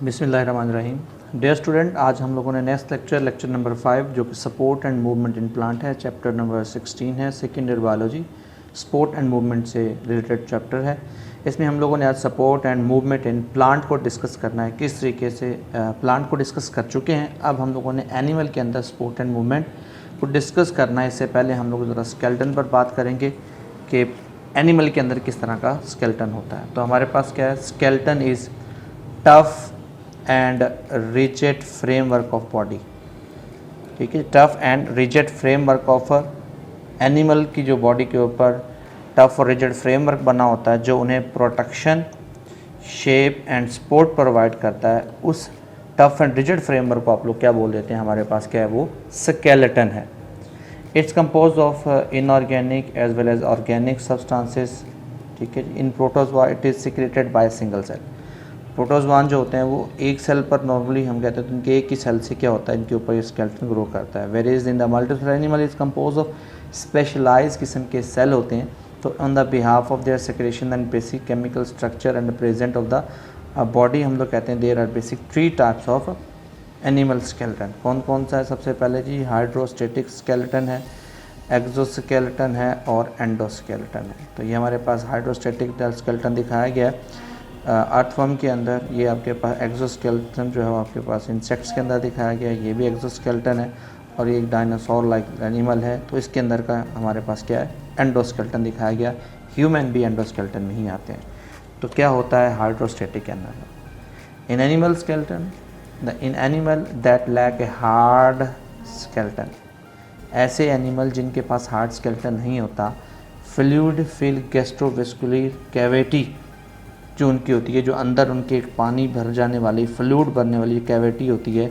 बिस्मिल्लाहिर्रहमानिर्रहीम। Dear student, आज हम लोगों ने नेक्स्ट लेक्चर नंबर 5 जो कि support and movement in plant है, चैप्टर नंबर 16 है, second year biology, support and movement से रिलेटेड चैप्टर है। इसमें हम लोगों ने आज support and movement in plant को डिस्कस करना है। किस तरीके से प्लांट को डिस्कस कर चुके हैं, अब हम लोगों ने एनिमल के अंदर सपोर्ट एंड मूवमेंट को डिस्कस करना है। इससे पहले हम लोग ज़रा स्केलेटन पर बात करेंगे कि एनिमल के अंदर किस तरह का स्केलेटन होता है। तो हमारे पास क्या है, skeleton is tough and rigid framework of body. ठीक है, tough and rigid framework of animal की जो बॉडी के ऊपर टफ और रिजिड फ्रेमवर्क बना होता है, जो उन्हें protection, shape and support provide करता है। उस टफ एंड रिजिड फ्रेमवर्क को आप लोग क्या बोल देते हैं, हमारे पास क्या है, वो स्केलेटन है। It's compose of inorganic as well as organic substances. ठीक है, in protozoa it is secreted by single cell. Protozoan जो होते हैं वो एक सेल पर नॉर्मली हम कहते हैं, तो उनके एक ही सेल से क्या होता है, इनके ऊपर ये स्केलेटन ग्रो करता है। Varies in the multicellular animal is compose of specialise किस्म के सेल होते हैं। तो on the behalf of their secretion and basic chemical structure and present of the body, हम लोग कहते हैं there are basic 3 types of animal skeleton. कौन कौन सा है? सबसे पहले जी हाइड्रोस्टेटिक स्केलेटन है, एक्सोस्केलेटन है और एंडोस्केलेटन है। तो ये हमारे पास हाइड्रोस्टेटिक स्केलेटन दिखाया गया है अर्थवर्म के अंदर। ये आपके पास एक्सोस्केलेटन जो है वो आपके पास इंसेक्ट्स के अंदर दिखाया गया है, ये भी एक्सोस्केलेटन है। और ये एक डायनासोर लाइक एनिमल है, तो इसके अंदर का हमारे पास क्या है, एंडोस्केलेटन दिखाया गया। ह्यूमन भी एंडोस्केलेटन में ही आते हैं। तो क्या होता है hydrostatic animal? In animal skeleton in animal that lack a hard skeleton, ऐसे एनिमल जिनके पास हार्ड स्केलेटन नहीं होता, फ्लूइड फिल गैस्ट्रोवेस्कुलर कैविटी जो उनकी होती है, जो अंदर उनके पानी भर जाने वाली, फ्लूइड भरने वाली कैविटी होती है,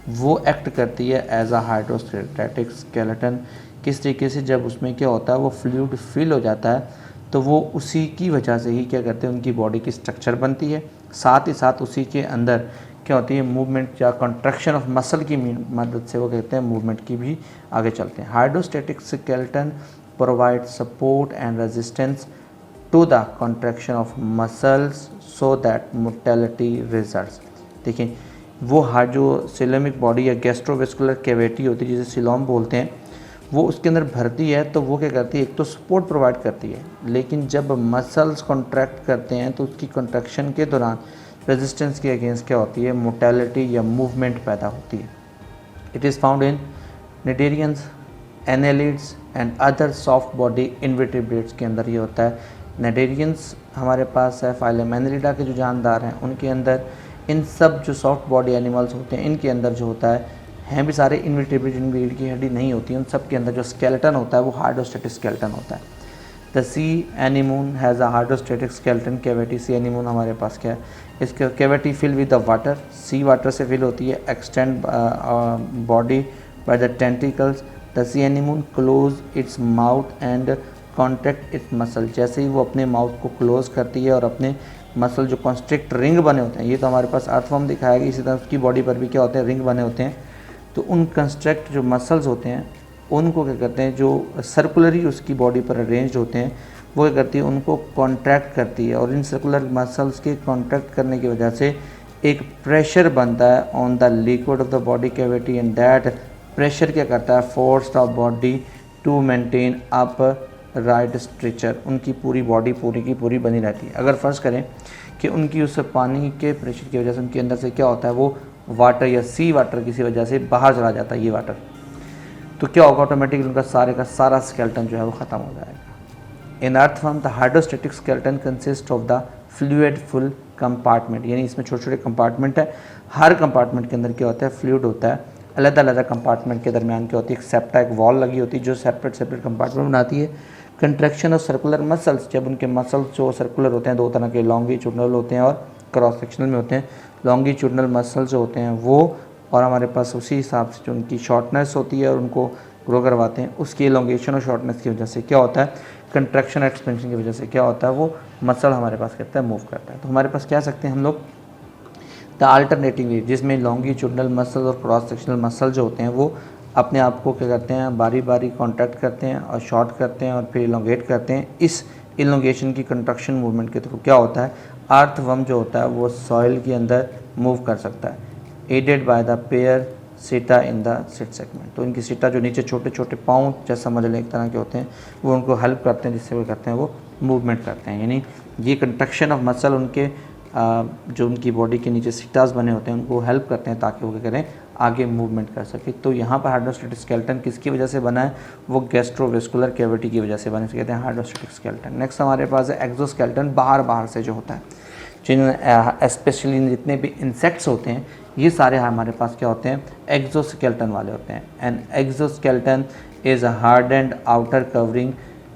वो एक्ट करती है एज अ हाइड्रोस्टेटिक स्केलेटन। किस तरीके से? जब उसमें क्या होता है, वो फ्लूइड फिल हो जाता है, तो वो उसी की वजह से ही क्या करते हैं, उनकी बॉडी की स्ट्रक्चर बनती है। साथ ही साथ उसी के अंदर क्या होती है, मूवमेंट या कंट्रैक्शन ऑफ मसल की मदद से वो कहते हैं मूवमेंट की भी आगे चलते हैं। Hydrostatic skeleton provide support and resistance to the contraction of muscles so that motility results। देखिए, वो हाइड्रोसिलोमिक बॉडी या गैस्ट्रोवेस्कुलर कैविटी होती है जिसे सिलोम बोलते हैं, वो उसके अंदर भरती है, तो वो क्या करती है, एक तो सपोर्ट प्रोवाइड करती है, लेकिन जब मसल्स कॉन्ट्रैक्ट करते हैं तो उसकी कॉन्ट्रैक्शन के दौरान रेजिस्टेंस के अगेंस्ट क्या होती है, मोटिलिटी या मूवमेंट पैदा होती है। It is found in cnidarians, annelids and other soft body invertebrates के अंदर ये होता है। नेडेरियंस हमारे पास है, फाइलम एनेलिडा के जो जानदार हैं उनके अंदर, इन सब जो सॉफ्ट बॉडी एनिमल्स होते हैं इनके अंदर जो होता है, हैं भी सारे इनवर्टिब्रेट, जिनकी रीढ़ की हड्डी नहीं होती, उन सब के अंदर जो स्केलेटन होता है वो हाइड्रोस्टेटिक स्केलेटन होता है। The sea anemone has a hydrostatic skeleton cavity. Sea anemone हमारे पास क्या है, इसके cavity fill with the water, sea water से फिल होती है, extend body by the tentacles. The sea anemone close its mouth and contract its muscle. जैसे ही वो अपने माउथ को क्लोज करती है और अपने मसल जो कॉन्स्ट्रिक्ट रिंग बने होते हैं, ये तो हमारे पास अर्थवर्म दिखाया गया, इसी तरह उसकी बॉडी पर भी क्या होते हैं, रिंग बने होते हैं। तो उन कंस्ट्रक्ट जो मसल्स होते हैं उनको क्या करते हैं, जो सर्कुलरली उसकी बॉडी पर अरेंज होते हैं, वो क्या करती है, उनको कॉन्ट्रैक्ट करती है। और इन सर्कुलर मसल्स के कॉन्ट्रैक्ट करने की वजह से एक प्रेशर बनता है on the liquid of the body cavity, and that pressure क्या करता है, force of body to maintain upright structure. उनकी पूरी बॉडी पूरी की पूरी बनी रहती है। अगर फर्ज करें कि उनकी उस पानी के प्रेशर की वजह से उनके अंदर से क्या होता है, वो वाटर या सी वाटर किसी वजह से बाहर चला जाता है, ये वाटर, तो क्या होगा, ऑटोमेटिकली उनका सारे का सारा स्केलेटन जो है वो ख़त्म हो जाएगा। इन earthworm the hydrostatic skeleton consist of the fluid full compartment, यानी इसमें छोटे छोटे कंपार्टमेंट है, हर कंपार्टमेंट के अंदर क्या होता है, फ्लूइड होता है। अलग अलग कंपार्टमेंट के दरमियान क्या होती है, एक सेप्टा, एक वॉल लगी होती है जो सेपरेट कंपार्टमेंट बनाती है। कंट्रैक्शन ऑफ सर्कुलर मसल्स, जब उनके मसल्स जो सर्कुलर होते हैं, दो तरह के, लॉन्गिट्यूडनल होते हैं और क्रॉस सेक्शनल में होते हैं। लॉन्गिट्यूडनल मसल्स जो होते हैं वो, और हमारे पास उसी हिसाब से जो उनकी शॉर्टनेस होती है और उनको ग्रो करवाते हैं, उसकी एलोंगेशन और शॉर्टनेस की वजह से क्या होता है, कंट्रैक्शन एक्सपेंशन की वजह से क्या होता है, वो मसल हमारे पास कहता है मूव करता है। तो हमारे पास कह सकते हैं हम लोग द अल्टरनेटिव वे, जिसमें लॉन्गिट्यूडनल मसल और क्रॉस सेक्शनल मसल जो होते हैं वो अपने आप को क्या करते हैं, बारी बारी कॉन्ट्रैक्ट करते हैं और शॉर्ट करते हैं और फिर इलोंगेट करते हैं। इस इलोंगेशन की कंट्रक्शन मूवमेंट के थ्रू क्या होता है, अर्थवर्म जो होता है वो सॉइल के अंदर मूव कर सकता है, एडेड बाय द पेयर सीटा इन द सिट सेगमेंट। तो इनकी सीटा जो नीचे छोटे छोटे पाँव जैसा समझ लें एक तरह के होते हैं, वो उनको हेल्प करते हैं, जिससे वो करते हैं वो मूवमेंट करते हैं। यानी ये कंट्रक्शन ऑफ मसल उनके जो उनकी बॉडी के नीचे सीटास बने होते हैं उनको हेल्प करते हैं ताकि वो क्या करें, आगे मूवमेंट कर सके। तो यहाँ पर हाइड्रोस्टैटिक स्केलेटन किसकी वजह से बना है, वो गैस्ट्रोवेस्कुलर कैविटी की वजह से बने, कहते हैं हाइड्रोस्टैटिक स्केलेटन। नेक्स्ट हमारे पास है एक्सोस्केलेटन, बाहर से जो होता है, जिन स्पेशली जितने भी इंसेक्ट्स होते हैं ये सारे हमारे पास क्या होते हैं, एक्सोस्केलेटन वाले होते हैं। And exoskeleton is a hard and outer covering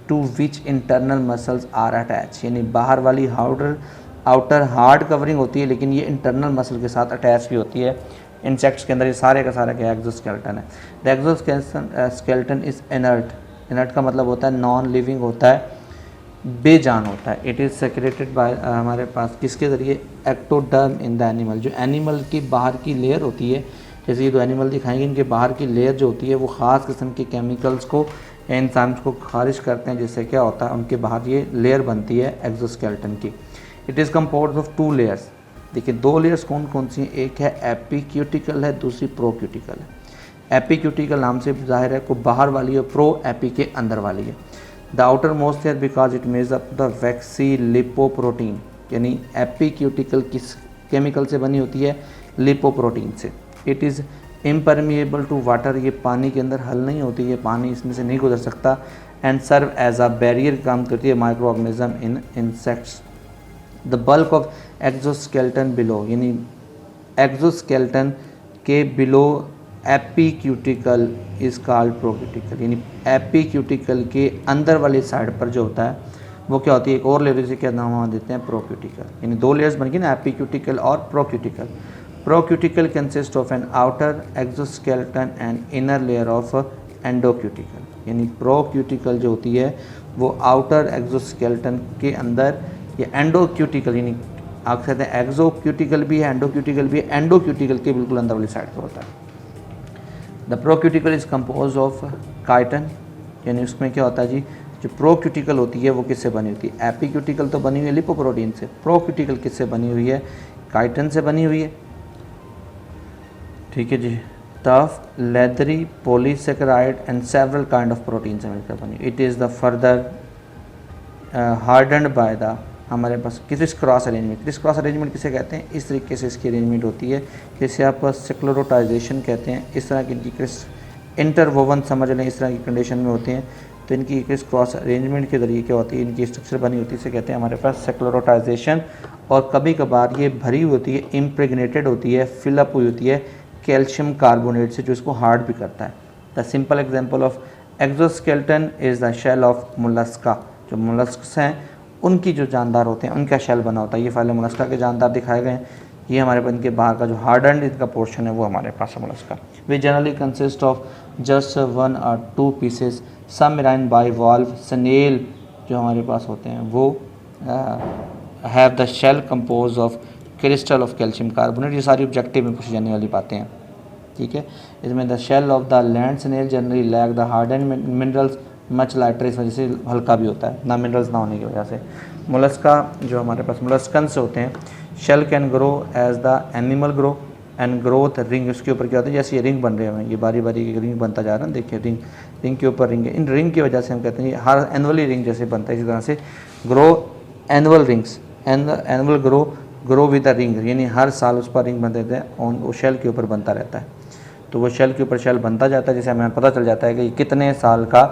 to which internal muscles are attach. यानी बाहर वाली आउटर हार्ड कवरिंग होती है, लेकिन ये इंटरनल मसल के साथ अटैच भी होती है। इंसेक्ट्स के अंदर ये सारे का सारा क्या एक्सोस्केलेटन है। द एक्सोस्केलेटन इज़ इनर्ट का मतलब होता है नॉन लिविंग होता है, बेजान होता है। इट इज़ सेक्रेटेड बाय हमारे पास किसके ज़रिए, एक्टोडर्म इन द एनिमल। जो एनिमल की बाहर की लेयर होती है, जैसे ये दो एनिमल दिखाएंगे, इनके बाहर की लेयर जो होती है वो ख़ास किस्म के केमिकल्स को, एंजाइम्स को खारिज करते हैं, जिससे क्या होता है उनके बाहर ये लेयर बनती है एक्सोस्केलेटन की। It is composed of 2 layers. देखिए 2 लेयर्स कौन कौन सी हैं, एक है एपीक्यूटिकल है, दूसरी प्रोक्यूटिकल है। एपीक्यूटिकल नाम से जाहिर है को बाहर वाली है, प्रो एपी के अंदर वाली है। The outer most layer because it मेज अप द वैक्सी लिपोप्रोटीन। यानी एपीक्यूटिकल किस केमिकल से बनी होती है, लिपोप्रोटीन से। It is impermeable to water, ये पानी के अंदर हल नहीं होती, ये पानी इसमें से नहीं गुजर सकता। And serve as a barrier काम करती है micro organism in insects. The bulk of exoskeleton below, यानी एक्सोस्केलेटन के below epicuticle is called procuticle. यानी एपीक्यूटिकल के अंदर वाली साइड पर जो होता है वो क्या होती है, एक और लेयर से क्या नाम देते हैं, प्रोक्यूटिकल। यानी 2 लेयर्स बन गई ना, एपीक्यूटिकल और procuticle. Procuticle consist of an outer exoskeleton and inner layer of endocuticle. यानी प्रोक्यूटिकल जो होती है वो आउटर एक्सोस्केलेटन के अंदर, या एंडोक्यूटिकल, यानी आप कहते हैं एक्सोक्यूटिकल भी है, एंडोक्यूटिकल भी है, एंडोक्यूटिकल के बिल्कुल अंदर वाली साइड पर होता है। The procuticle is compose of chitin. यानी उसमें क्या होता है जी, जो प्रोक्यूटिकल होती है वो किससे बनी होती है, एपीक्यूटिकल तो बनी हुई है लिपोप्रोटीन से, प्रोक्यूटिकल किससे बनी हुई है, काइटन से बनी हुई है। ठीक है जी। Tough, leathery, polysaccharide and several kind of protein से मिलकर बनी। It is the further hardened by the, हमारे पास criss cross arrangement. Criss cross arrangement किसे कहते हैं, इस तरीके से इसकी अरेंजमेंट होती है, जिसे आप सेक्लोरोटाइजेशन कहते हैं। इस तरह की क्रिस इंटरवोवन समझ लें, इस तरह की कंडीशन में होते हैं। तो इनकी क्रिस क्रॉस अरेंजमेंट के ज़रिए क्या होती है, इनकी स्ट्रक्चर बनी होती है, इसे कहते हैं हमारे पास सेक्लोरोटाइजेशन। और कभी कभार ये भरी होती है, इम्प्रेगनेटेड होती है, फिलअप हुई होती है कैल्शियम कार्बोनेट से, जो इसको हार्ड भी करता है। The simple example of exoskeleton is the shell of Mollusca. जो मोलस्क्स हैं उनकी जो जानदार होते हैं उनका शेल बना होता है। ये फाइल मोलस्का के जानदार दिखाए गए हैं। ये हमारे पास इनके बाहर का जो हार्डन्ड इनका पोर्शन है वो हमारे पास है मोलस्का। वे generally consist of just 1 or 2 pieces, some marine bivalve. Snail जो हमारे पास होते हैं वो have the shell compose of crystal of calcium carbonate. ये सारी ऑब्जेक्टिव में पूछी जाने वाली बातें हैं। ठीक है। इसमें the shell of the land snail generally lack the hardened minerals much lighter, इस वजह से हल्का भी होता है, ना मिनरल्स ना होने की वजह से। मोलस्का जो हमारे पास मोलस्कन्स होते हैं, shell can grow as the animal grow and growth ring. उसके ऊपर क्या होता है, जैसे ये रिंग बन रहे हैं, ये बारी बारी की रिंग बनता जा रहा है, देखिए रिंग के ऊपर रिंग है। इन रिंग की वजह से हम कहते हैं हर एनुअली रिंग जैसे बनता है, इसी तरह से grow annual rings and annual grow with the ring. यानी हर साल उस पर रिंग बनते हैं और वो शेल के ऊपर बनता रहता है। तो वो शेल के ऊपर शेल बनता जाता है, जिससे हमें पता चल जाता है कि कितने साल का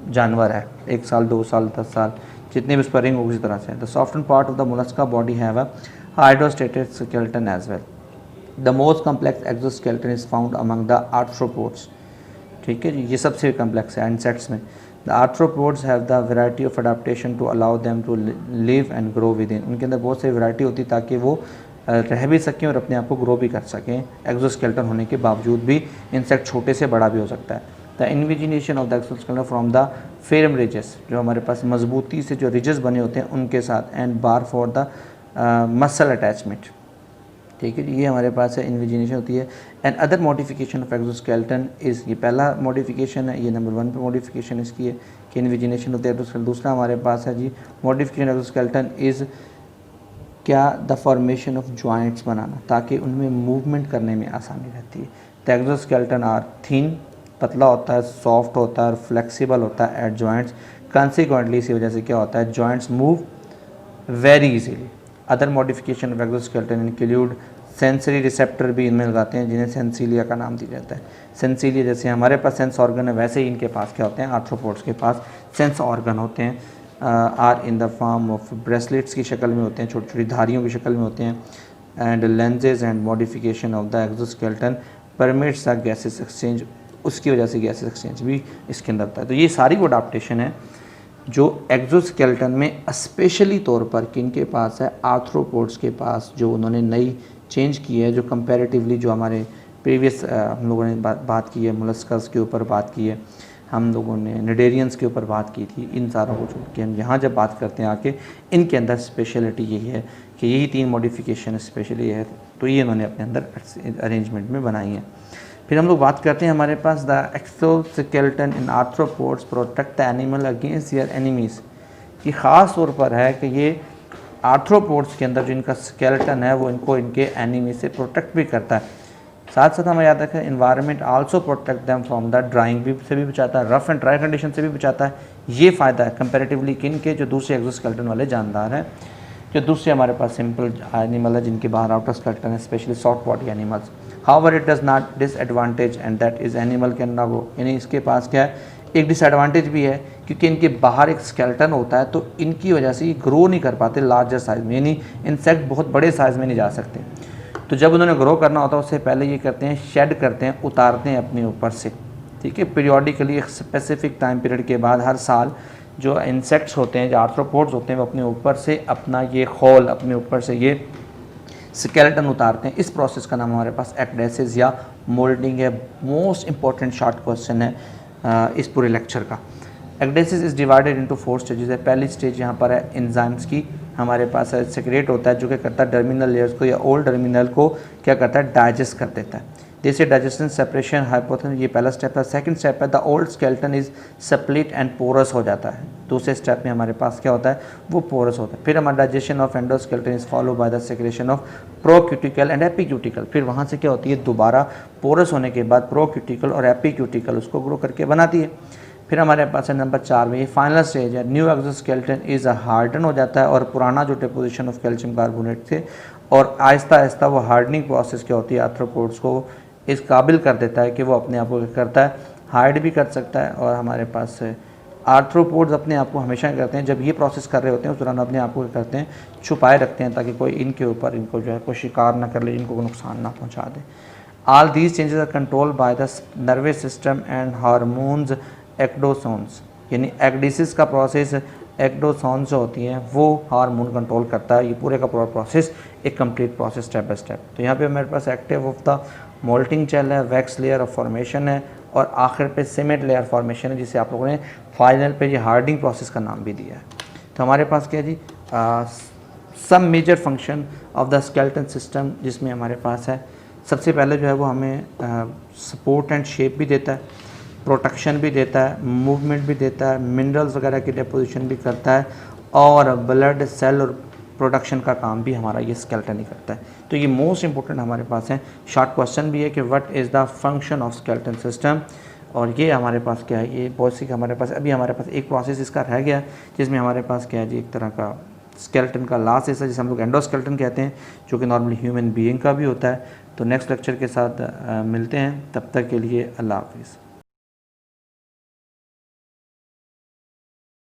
जानवर है, 1 साल 2 साल 10 साल, जितने भी उस पर रिंग होगी उसी तरह से। The soften part of the Mollusca body have a hydrostatic skeleton as well. The most complex exoskeleton is found among the arthropods. ठीक है जी, ये सबसे कम्प्लेक्स है इंसेक्ट्स में। The arthropods have the variety of adaptation to allow them to live and grow within. उनके अंदर बहुत सारी वैरायटी होती है ताकि वो रह भी सकें और अपने आप को ग्रो भी कर सकें। एक्सोस्केलेटन होने के बावजूद भी इंसेक्ट छोटे से बड़ा भी हो सकता है। The invagination of the exoskeleton from the ferrum ridges, जो हमारे पास मजबूती से जो रिजेस बने होते हैं उनके साथ, and bar for the muscle attachment. ठीक है, ये हमारे पास है इन्विजिनेशन होती है। And other modification of exoskeleton is, ये पहला मॉडिफिकेशन है, ये नंबर 1 पे मॉडिफिकेशन इसकी है कि इन्विजिनेशन होती है एक्सोस्केलेटन। दूसरा हमारे पास है जी मॉडिफिकेशन एक्सोस्केलेटन इज़ क्या, द फॉर्मेशन ऑफ जॉइंट्स बनाना, ताकि उनमें मूवमेंट करने में आसानी रहती है। द एक्सोस्केलेटन आर थिन, पतला होता है, सॉफ्ट होता है और फ्लेक्सिबल होता है एट जॉइंट्स। कंसिक्वेंटली इसी वजह से क्या होता है, joints move very easily. Other modification of exoskeleton include sensory receptor भी इनमें लगाते हैं जिन्हें सेंसिलिया का नाम दिया जाता है। सेंसिलिया जैसे हमारे पास सेंस ऑर्गन है, वैसे ही इनके पास क्या होते हैं, आर्थ्रोपोड्स के पास सेंस ऑर्गन होते हैं। Are in the form of bracelets की शक्ल में होते हैं, छोटी छोटी धारियों की शक्ल में होते हैं। And lenses and modification of the exoskeleton permits the gases exchange, उसकी वजह से गैसेस एक्सचेंज भी इसके अंदर होता है। तो ये सारी वो अडाप्टेशन है जो एक्सोस्केलेटन में स्पेशली तौर पर किनके पास है, आर्थ्रोपोड्स के पास, जो उन्होंने नई चेंज की है, जो कंपैरेटिवली जो हमारे प्रीवियस हम लोगों ने बात की है, मोलस्कस के ऊपर बात की है, हम लोगों ने निडेरियंस के ऊपर बात की थी, इन सारों को छोड़ के हम यहाँ जब बात करते हैं आके, इनके अंदर स्पेशलिटी यही है कि यही 3 मॉडिफिकेशन स्पेशली है, तो ये इन्होंने अपने अंदर अरेंजमेंट में बनाई है। फिर हम लोग बात करते हैं हमारे पास the exoskeleton in arthropods protect the animal against their enemies, ये ख़ास तौर पर है कि ये आर्थ्रोपोड्स के अंदर जो इनका स्केलेटन है वो इनको इनके एनिमी से प्रोटेक्ट भी करता है। साथ साथ हमें याद रखें environment also protect them from the drawing भी से भी बचाता है, रफ एंड ड्राई कंडीशन से भी बचाता है। ये फ़ायदा है कंपैरेटिवली किन के, जो दूसरे एक्सोस्केलेटन वाले जानदार हैं, जो दूसरे हमारे पास सिंपल एनिमल है जिनके बाहर आउटर स्केलेटन है, specially soft body animals. However it does not disadvantage and that is animal can not grow, यानी इसके पास क्या है, एक डिसएडवांटेज भी है क्योंकि इनके बाहर एक स्केलेटन होता है, तो इनकी वजह से ये ग्रो नहीं कर पाते लार्जर साइज़ में, यानी इंसेक्ट बहुत बड़े साइज़ में नहीं जा सकते। तो जब उन्होंने ग्रो करना होता है उससे पहले ये करते हैं, शेड करते हैं, उतारते हैं अपने ऊपर से, ठीक है। पीरियोडिकली एक स्पेसिफिक टाइम पीरियड के बाद हर साल जो इंसेक्ट्स होते हैं, जो आर्थ्रोपोड्स होते हैं, वो अपने ऊपर से अपना ये खोल, अपने ऊपर से ये स्केलेटन उतारते हैं। इस प्रोसेस का नाम हमारे पास एक्डेसिस या मोल्डिंग है। मोस्ट इंपॉर्टेंट शॉर्ट क्वेश्चन है इस पूरे लेक्चर का। एक्डेसिस इज़ डिवाइडेड इनटू 4 स्टेजेस है। पहली स्टेज यहाँ पर है एंजाइम्स की, हमारे पास है सेक्रेट होता है जो क्या करता है, टर्मिनल लेयर्स को या ओल्ड टर्मिनल को क्या करता है, डाइजेस्ट कर देता है। जैसे डाइजेशन सेपरेशन हाइपोथेसिस, ये पहला स्टेप है। सेकंड स्टेप है the old skeleton is split and porous हो जाता है। दूसरे स्टेप में हमारे पास क्या होता है, वो पोरस होता है। फिर हमारा digestion of endoskeleton is follow by the secretion of procuticle and epicuticle. फिर वहाँ से क्या होती है, दोबारा पोरस होने के बाद प्रोक्यूटिकल और एपिक्यूटिकल उसको ग्रो करके बनाती है। फिर हमारे पास है नंबर 4 में ये फाइनल स्टेज है, न्यू एक्सोस्केलेटन इज़ हार्डन हो जाता है और पुराना जो डिपोजिशन ऑफ कैल्शियम कार्बोनेट थे, और आहिस्ता आहिस्ता वो हार्डनिंग प्रोसेस क्या होती है, आर्थ्रोपोड्स को इस काबिल कर देता है कि वो अपने आप को करता है, हाइड भी कर सकता है। और हमारे पास आर्थ्रोपोड्स अपने आप को हमेशा करते हैं, जब ये प्रोसेस कर रहे होते हैं उस दौरान अपने आप को करते हैं, छुपाए रखते हैं ताकि कोई इनके ऊपर इनको जो है कोई शिकार ना कर ले, इनको कोई नुकसान ना पहुँचा दे। All these changes are control by the nervous system and hormones ecdysones, यानी एक्डिसिस का प्रोसेस एक्डोसोन्स जो होती हैं वो हार्मोन कंट्रोल करता है। ये पूरे का पूरा प्रोसेस एक complete process step by step. तो यहाँ पे हमारे पास active of the molting gel है, वैक्स लेयर ऑफ फॉर्मेशन है, और आखिर पे सीमेंट लेयर फॉर्मेशन है, जिसे आप लोगों ने फाइनल पे ये हार्डनिंग प्रोसेस का नाम भी दिया है। तो हमारे पास क्या जी, some major function of the skeleton system, जिसमें हमारे पास है सबसे पहले जो है वो हमें सपोर्ट एंड शेप भी देता है, प्रोटेक्शन भी देता है, मूवमेंट भी देता है, मिनरल्स वगैरह की डिपोजिशन भी करता है, और ब्लड सेल और प्रोडक्शन का काम भी हमारा ये स्केलेटन ही करता है। तो ये मोस्ट इंपॉर्टेंट हमारे पास है। शॉर्ट क्वेश्चन भी है कि what is the function of skeleton system, और ये हमारे पास क्या है, ये बेसिक हमारे पास अभी हमारे पास एक प्रोसेस इसका रह गया जिसमें हमारे पास क्या है जी, एक तरह का स्केलेटन का लास्ट हिस्सा जिसे हम लोग एंडोस्केलेटन कहते हैं, जो कि नॉर्मली ह्यूमन बीइंग का भी होता है। तो नेक्स्ट लेक्चर के साथ मिलते हैं, तब तक के लिए अल्लाह हाफिज़।